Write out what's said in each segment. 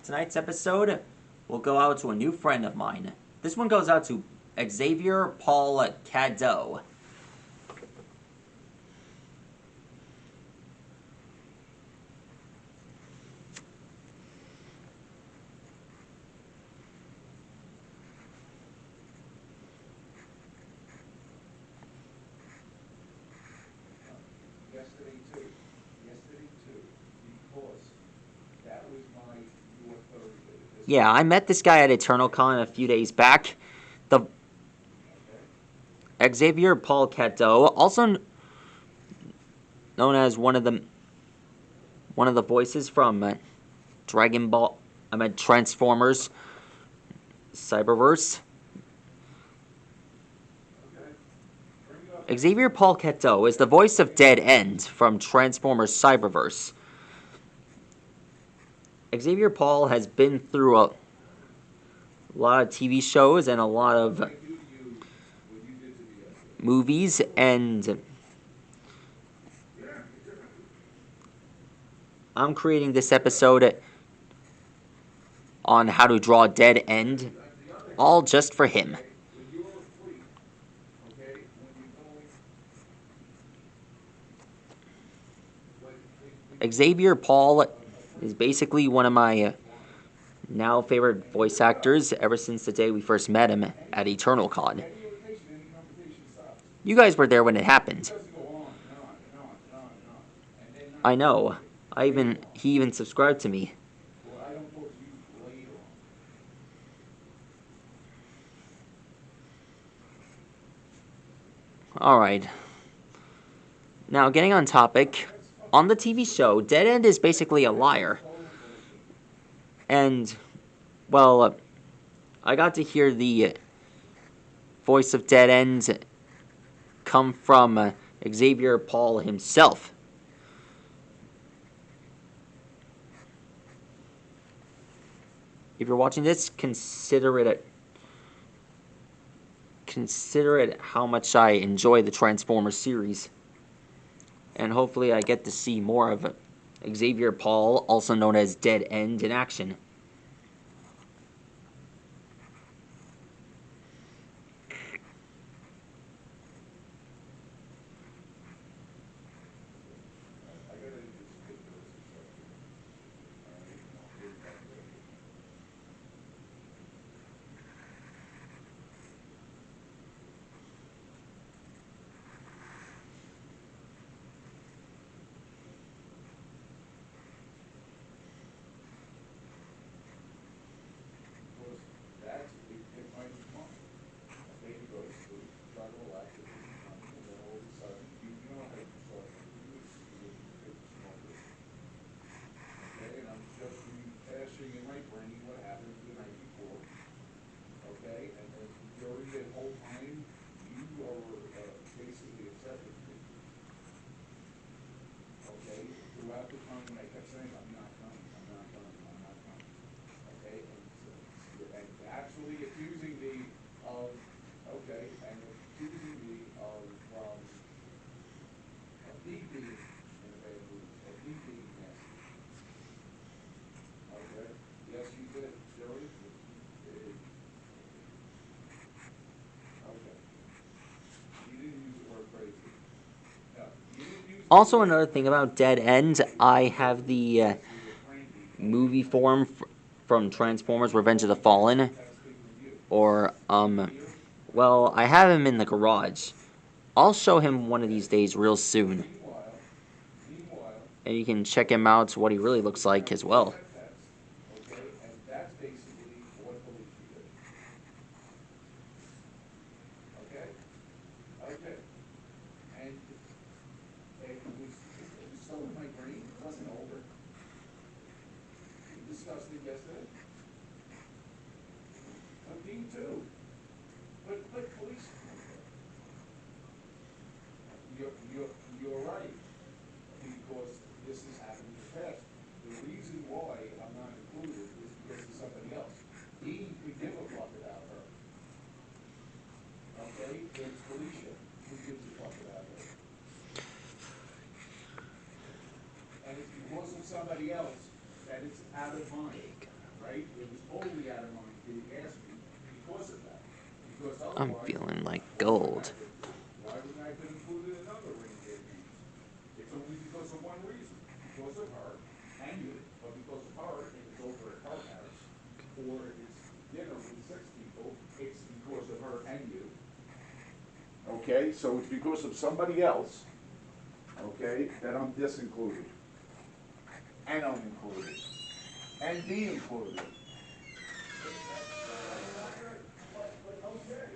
Tonight's episode will go out to a new friend of mine. This one goes out to Xavier Paul CADEU. Yesterday too, because that was your Thursday. Yeah, I met this guy at EternalCon a few days back. The Xavier Paul CADEU, also known as one of the voices from Transformers Cyberverse. Xavier Paul CADEU is the voice of Dead End from Transformers Cyberverse. Xavier Paul has been through a lot of TV shows and a lot of movies, and I'm creating this episode on how to draw Dead End, all just for him. Xavier Paul is basically one of my now favorite voice actors ever since the day we first met him at EternalCon. You guys were there when it happened. I know. He even subscribed to me. Alright. Now, getting on topic, on the TV show, Dead End is basically a liar. And, well, I got to hear the voice of Dead End come from Xavier Paul himself. If you're watching this, consider it how much I enjoy the Transformers series. And hopefully I get to see more of Xavier Paul, also known as Dead End, in action. Throughout the time when I kept saying, I'm not coming. Okay, and actually accusing me of, me being in a bad mood, of me being nasty. Okay, yes, you did, Joey. Okay, you didn't use the word crazy. No, you didn't use. Also, another thing about Dead End, I have the movie form from Transformers Revenge of the Fallen. Or, well, I have him in the garage. I'll show him one of these days real soon. And you can check him out, what he really looks like as well. Okay, and that's basically what police do. Okay? Okay. And it was still in my brain, it wasn't over. We discussed it yesterday. Me too. But police, you're right. Because this has happened in the past. The reason why I'm not included is because of somebody else. He could give a fuck about her. Okay? It's Felicia who gives a fuck about her. And it's because of somebody else that it's out of mind. right? It was totally out of my big ask me because of that. Because I'm otherwise, feeling like why wouldn't I gold. have been, why wouldn't I have been included in other reindeer games? It's only because of one reason, because of her and you, but because of her, if it's over at her house, or if it's dinner with 6 people, it's because of her and you. Okay, so it's because of somebody else, okay, that I'm disincluded, and unincluded, and be included. But okay.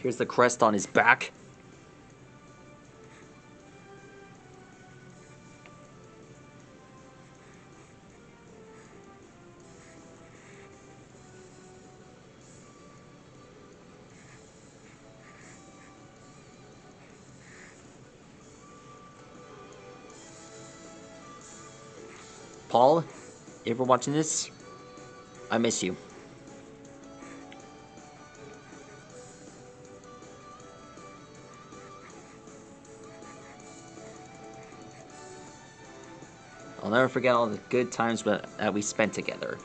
Here's the crest on his back. Paul, if you're watching this, I miss you. I'll never forget all the good times that we spent together.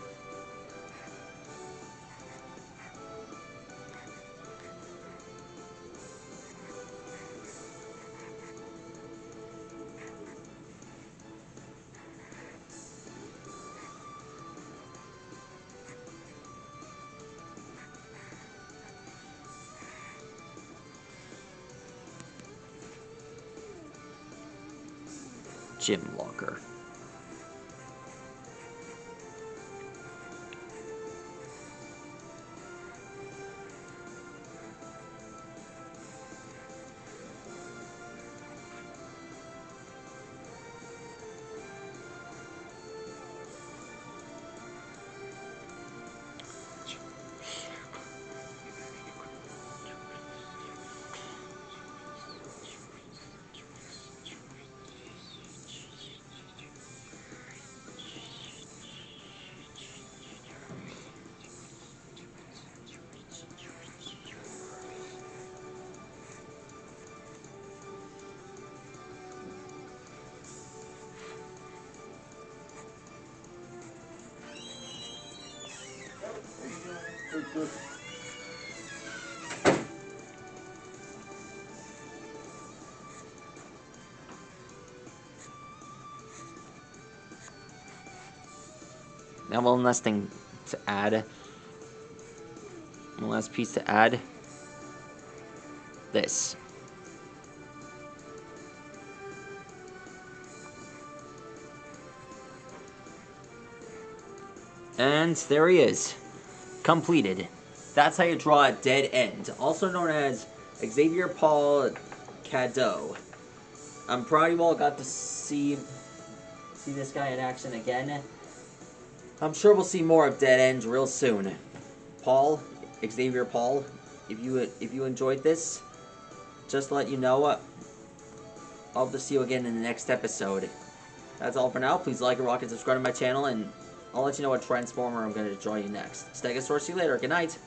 Gym locker. Good. Now one last thing to add. One last piece to add. This. And there he is. Completed. That's how you draw a dead end, also known as XAVIER Paul CADEU. I'm proud you all got to see this guy in action again. I'm sure we'll see more of dead ends real soon. Paul, XAVIER Paul, if you enjoyed this, just to let you know, I'll just see you again in the next episode. That's all for now. Please like and rock and subscribe to my channel, and I'll let you know what Transformer I'm going to draw you next. Stegosaurus, see you later. Good night.